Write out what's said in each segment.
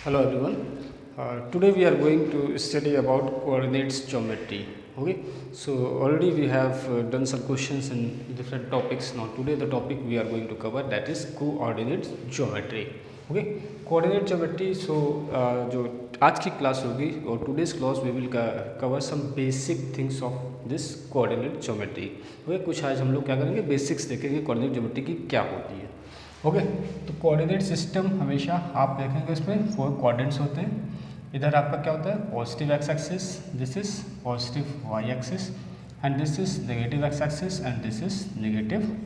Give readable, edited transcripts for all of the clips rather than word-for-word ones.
Hello everyone. Today we are going to study about coordinates geometry. Okay, so already we have done some questions in different topics. Now today the topic we are going to cover, that is coordinates geometry. Okay, coordinate geometry. So जो आज की class होगी और today's class we will cover some basic things of this coordinate geometry. Okay, कुछ आज हम लोग क्या करेंगे, बेसिक्स देखेंगे coordinate geometry की क्या होती है. ओके तो कोऑर्डिनेट सिस्टम हमेशा आप देखेंगे इसमें 4 कोऑर्डिनेट्स होते हैं. इधर आपका क्या होता है, positive X axis, this is positive Y axis and this is negative X axis and this is negative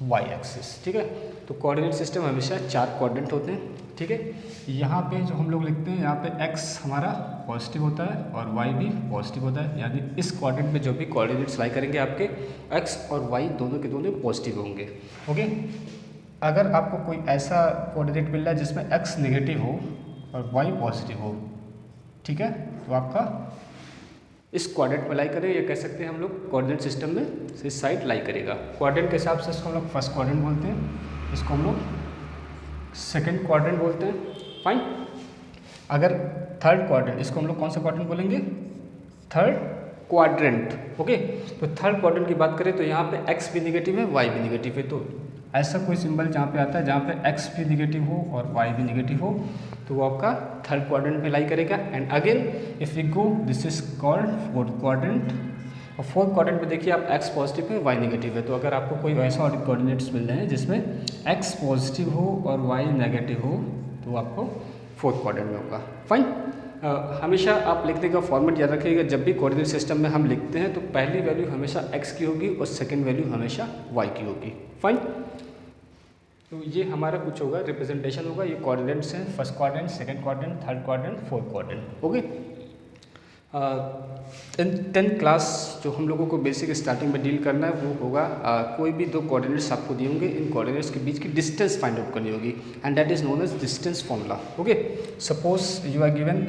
Y axis. ठीक है, तो कोऑर्डिनेट सिस्टम हमेशा 4 कोऑर्डिनेट होते हैं. ठीक है, यहाँ पे जो हम लोग लिखते हैं, यहाँ पे x हमारा पॉजिटिव होता है और y भी पॉजिटिव होता है, यानी इस कोऑर्डिनेट में जो भी कोऑर्डिनेट्स लाई करेंगे आपके x और y दोनों के दोनों पॉजिटिव होंगे. ओके, अगर आपको कोई ऐसा कोऑर्डिनेट मिल रहा है जिसमें x नेगेटिव हो और y पॉजिटिव हो, ठीक है, तो आपका इस कोऑर्डिनेट में लाई करें, या कह सकते हैं हम लोग कोऑर्डिनेट सिस्टम में इस साइड लाई करेगा. कोऑर्डिनेट के हिसाब से इसको हम लोग फर्स्ट कोऑर्डिनेट बोलते हैं, इसको हम लोग सेकंड क्वाड्रेंट बोलते हैं. फाइन. अगर थर्ड क्वाड्रेंट, इसको हम लोग कौन सा क्वाड्रेंट बोलेंगे, थर्ड क्वाड्रेंट. ओके, तो थर्ड क्वाड्रेंट की बात करें तो यहाँ पे x भी निगेटिव है, y भी निगेटिव है. तो ऐसा कोई सिंबल जहाँ पे आता है जहाँ पे x भी निगेटिव हो और y भी निगेटिव हो, तो वो आपका थर्ड क्वाड्रेंट में लाई करेगा. And again if we go, this is called fourth quadrant. और फोर्थ क्वाड्रेंट में देखिए आप x पॉजिटिव है, y नेगेटिव है. तो अगर आपको कोई ऐसा कोऑर्डिनेट्स मिल रहे हैं जिसमें x पॉजिटिव हो और y नेगेटिव हो, तो आपको फोर्थ क्वाड्रेंट में होगा. फाइन. हमेशा आप लिखने का फॉर्मेट याद रखिएगा, जब भी कोऑर्डिनेट सिस्टम में हम लिखते हैं तो पहली वैल्यू हमेशा x की होगी और सेकेंड वैल्यू हमेशा y की होगी. फाइन. तो ये हमारा कुछ होगा, रिप्रेजेंटेशन होगा. ये कोऑर्डिनेट्स हैं, first quadrant, second quadrant, third quadrant, fourth quadrant. Okay, इन 10 क्लास जो हम लोगों को बेसिक स्टार्टिंग में डील करना है वो होगा, कोई भी दो कोऑर्डिनेट्स आपको दिए होंगे, इन कोऑर्डिनेट्स के बीच की डिस्टेंस फाइंड आउट करनी होगी, and that is known as distance formula. Okay, suppose you are given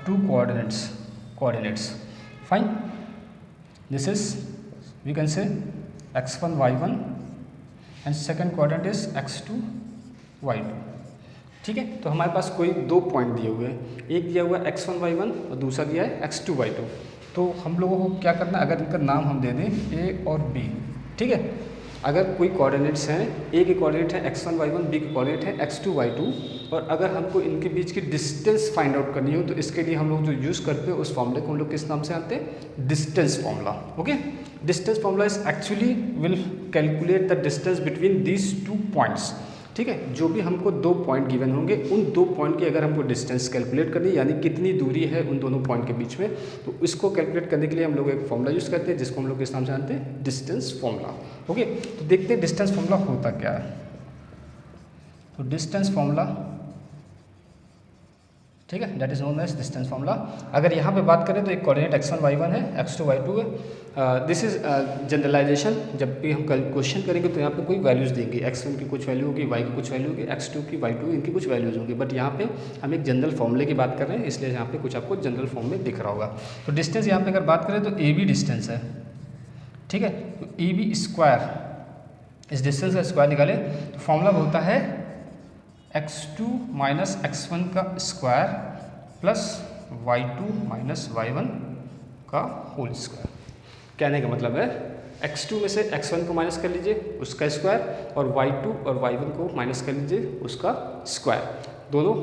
2 coordinates. Fine. This is, we can say x1 y1 and second quadrant is x2 y2. ठीक है, तो हमारे पास कोई 2 point दिए हुए हैं, एक दिया हुआ है x1 y1 और दूसरा दिया है x2 y2. तो हम लोगों को क्या करना है, अगर इनका नाम हम दे दें a और b. ठीक है, अगर कोई कोऑर्डिनेट्स हैं, a के कोऑर्डिनेट है x1 y1, b के कोऑर्डिनेट है x2 y2, और अगर हमको इनके बीच की डिस्टेंस फाइंड आउट करनी हो तो इसके लिए हम लोग जो यूज़ करते हैं उस फॉर्मूले को हम लोग किस नाम से आते हैं, distance formula. Okay, distance formula is actually will calculate the distance between these 2 points. ठीक है, जो भी हमको 2 पॉइंट गिवन होंगे, उन 2 पॉइंट की अगर हमको डिस्टेंस कैलकुलेट करनी, यानी कितनी दूरी है उन दोनों पॉइंट के बीच में, तो इसको कैलकुलेट करने के लिए हम लोग एक फॉर्मूला यूज़ करते हैं जिसको हम लोग किस नाम से जानते हैं, डिस्टेंस फॉर्मूला. ओके, तो देखते हैं डिस्टेंस फॉर्मूला होता क्या है. तो डिस्टेंस फॉर्मूला, ठीक है, that is known as distance formula. अगर यहाँ पे बात करें तो एक कोऑर्डिनेट x1 y1 है, x2 y2 है. This is generalization. जब भी हम क्वेश्चन करेंगे तो यहाँ पे कोई वैल्यूज़ देंगे, x1 की कुछ वैल्यू होगी, y की कुछ वैल्यू होगी, x2 की, y2 इनकी कुछ वैल्यूज़ होंगी. बट यहाँ पे हम एक जनरल फॉर्मूले की बात कर रहे हैं, इसलिए यहाँ पे कुछ आपको जनरल फॉर्म में दिख रहा होगा. तो डिस्टेंस यहाँ पे अगर बात करें तो ए बी डिस्टेंस है. ठीक है, तो ए बी स्क्वायर, इस डिस्टेंस का स्क्वायर निकाले तो फॉर्मूला होता है x2 माइनस x1 का square plus y2 minus y1 का होल स्क्वायर. कहने का मतलब है x2 में से x1 को माइनस कर लीजिए, उसका स्क्वायर, और y2 और y1 को माइनस कर लीजिए, उसका स्क्वायर. दोनों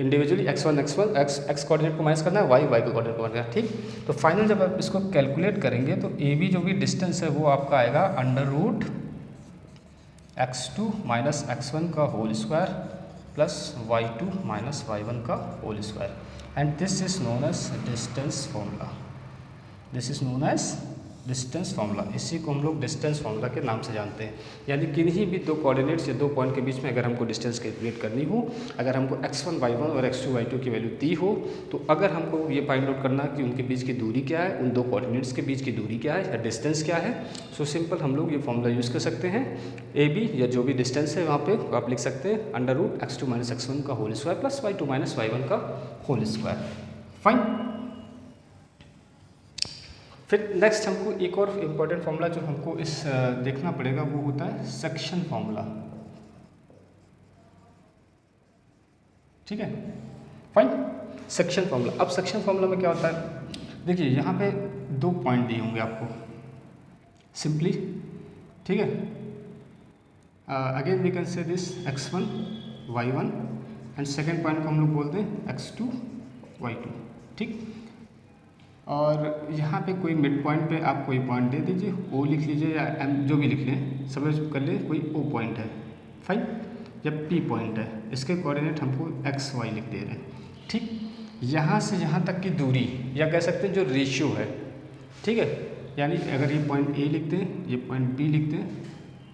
इंडिविजुअली x1 x कोऑर्डिनेट को माइनस करना है, y को कोऑर्डिनेट को माइनस करना है. ठीक, तो फाइनल जब आप इसको कैलकुलेट करेंगे तो ए बी जो भी डिस्टेंस है वो आपका आएगा under root x2 minus x1 का whole square plus y2 minus y1 का whole square. And this is known as distance formula. This is known as distance formula. इसी को हम लोग डिस्टेंस फार्मूला के नाम से जानते हैं. यानी किन्हीं भी 2 कोऑर्डिनेट्स या 2 पॉइंट के बीच में अगर हमको डिस्टेंस कैलकुलेट करनी हो, अगर हमको x1 y1 और x2 y2 की वैल्यू दी हो, तो अगर हमको ये फाइंड आउट करना कि उनके बीच की दूरी क्या है, उन 2 कोऑर्डिनेट्स के बीच की दूरी क्या है या डिस्टेंस क्या है, सो सिंपल हम लोग ये फॉर्मूला यूज़ कर सकते हैं. ए बी या जो भी डिस्टेंस है वहाँ पे आप लिख सकते हैं under root x2 minus x1 का whole square plus y2 minus y1 का होल स्क्वायर. फाइन. फिर नेक्स्ट हमको एक और इम्पॉर्टेंट फॉर्मूला जो हमको इस देखना पड़ेगा वो होता है सेक्शन फॉर्मूला. ठीक है, फाइन। सेक्शन फॉर्मूला, अब सेक्शन फॉर्मूला में क्या होता है, देखिए यहाँ पे 2 पॉइंट दिए होंगे आपको सिंपली, ठीक है। Again we can say this x1 y1 and second point को हम लोग बोलते हैं x2 y2, ठीक। और यहाँ पे कोई मिड पॉइंट पे आप कोई पॉइंट दे दीजिए, ओ लिख लीजिए या एम जो भी लिख लें, सपोज कर ले कोई ओ पॉइंट है, फाइन, या पी पॉइंट है, इसके कोऑर्डिनेट हमको एक्स वाई लिख दे रहे हैं, ठीक। यहाँ से यहाँ तक की दूरी या कह सकते हैं जो रेशियो है, ठीक है, यानी अगर ये पॉइंट ए लिखते हैं, ये पॉइंट बी लिखते हैं,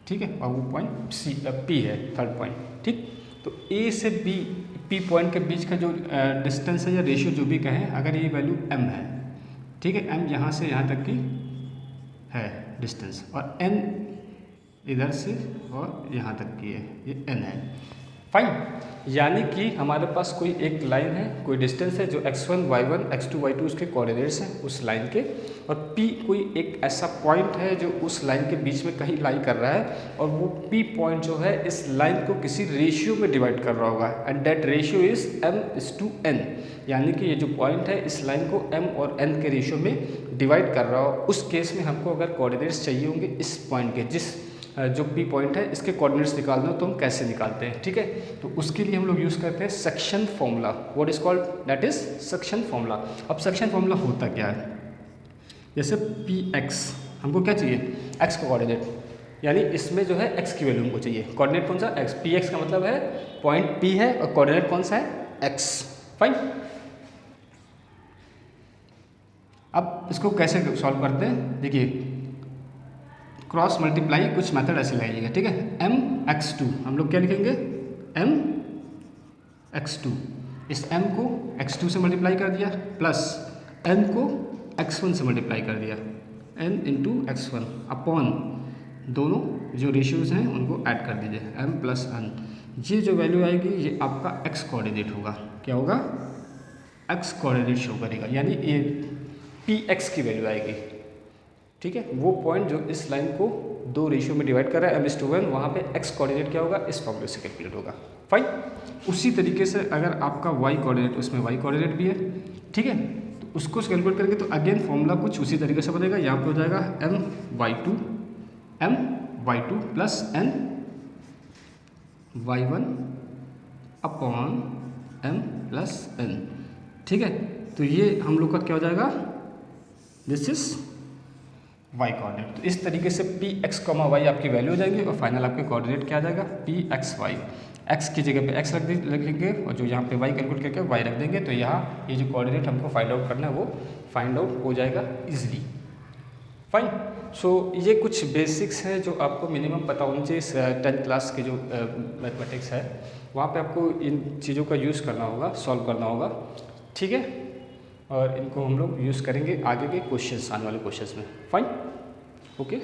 ठीक है, और वो पॉइंट सी पी है थर्ड पॉइंट, ठीक। तो ए से बी पी पॉइंट के बीच का जो डिस्टेंस है या रेशियो जो भी कहें, अगर ये वैल्यू एम है, ठीक है, एम यहाँ से यहाँ तक की है डिस्टेंस, और एन इधर से और यहाँ तक की है, ये एन है, फाइन। यानी कि हमारे पास कोई एक लाइन है, कोई डिस्टेंस है जो x1 y1 x2 y2 उसके कोऑर्डिनेट्स हैं उस लाइन के, और P कोई एक ऐसा पॉइंट है जो उस लाइन के बीच में कहीं लाई कर रहा है, और वो P पॉइंट जो है इस लाइन को किसी रेशियो में डिवाइड कर रहा होगा, and that ratio is m/n। यानी कि ये जो पॉइंट है इस लाइन को m और n के रेशियो में डिवाइड कर रहा हो। उस केस में हमको अगर कोऑर्डिनेट्स चाहिए होंगे इस पॉइंट के, जिस जो P पॉइंट है इसके कोऑर्डिनेट्स निकालना हो तो हम कैसे निकालते हैं, ठीक है। तो उसके लिए हम लोग यूज़ करते हैं section formula, what is called, that is section formula. अब सेक्शन फॉर्मूला होता क्या है, जैसे Px हमको क्या चाहिए, x का कोऑर्डिनेट, यानी इसमें जो है x की वैल्यू हमको चाहिए, कोऑर्डिनेट कौन सा, x। Px का मतलब है पॉइंट P है और कोऑर्डिनेट कौन सा है, x, फाइन। अब इसको कैसे सॉल्व करते हैं, देखिए क्रॉस मल्टीप्लाई कुछ मेथड ऐसे लगाइएगा, ठीक है। m(x2) हम लोग क्या लिखेंगे, m(x2), इस m को x2 से मल्टीप्लाई कर दिया, प्लस n को x1 से मल्टीप्लाई कर दिया, n इंटू x1 अपॉन दोनों जो रेशियोज हैं उनको ऐड कर दीजिए, m प्लस n। ये जो वैल्यू आएगी ये आपका x कोऑर्डिनेट होगा, क्या होगा, x कोऑर्डिनेट शो करेगा, यानी ये Px की वैल्यू आएगी, ठीक है। वो पॉइंट जो इस लाइन को 2 रेशियो में डिवाइड कर रहा है m/n, वहाँ पे x कोऑर्डिनेट क्या होगा, इस फॉर्मूले से कैलकुलेट होगा, फाइन। उसी तरीके से अगर आपका y कोऑर्डिनेट, उसमें y कोऑर्डिनेट भी है, ठीक है, तो उसको कैलकुलेट करके तो अगेन फॉर्मूला कुछ उसी तरीके से बनेगा। यहाँ पे हो जाएगा m(y2) plus n y1 upon m plus n, ठीक है। तो ये हम लोग का क्या हो जाएगा, दिस इज y कोऑर्डिनेट। तो इस तरीके से Px, y आपकी वैल्यू हो जाएगी और फाइनल आपके कोऑर्डिनेट क्या आ जाएगा, Pxy। x की जगह पे x रख देंगे और जो यहाँ पे y कैलकुलेट करके y रख देंगे, तो यहाँ ये जो कोऑर्डिनेट हमको फाइंड आउट करना है वो फाइंड आउट हो जाएगा इजीली, फाइन। सो ये कुछ बेसिक्स हैं जो आपको मिनिमम पता होना चाहिए। 10th क्लास के जो मैथमेटिक्स है वहाँ पे आपको इन चीज़ों का यूज़ करना होगा, सॉल्व करना होगा, ठीक है। और इनको हम लोग यूज़ करेंगे आगे के क्वेश्चंस, आने वाले क्वेश्चंस में, फाइन, ओके।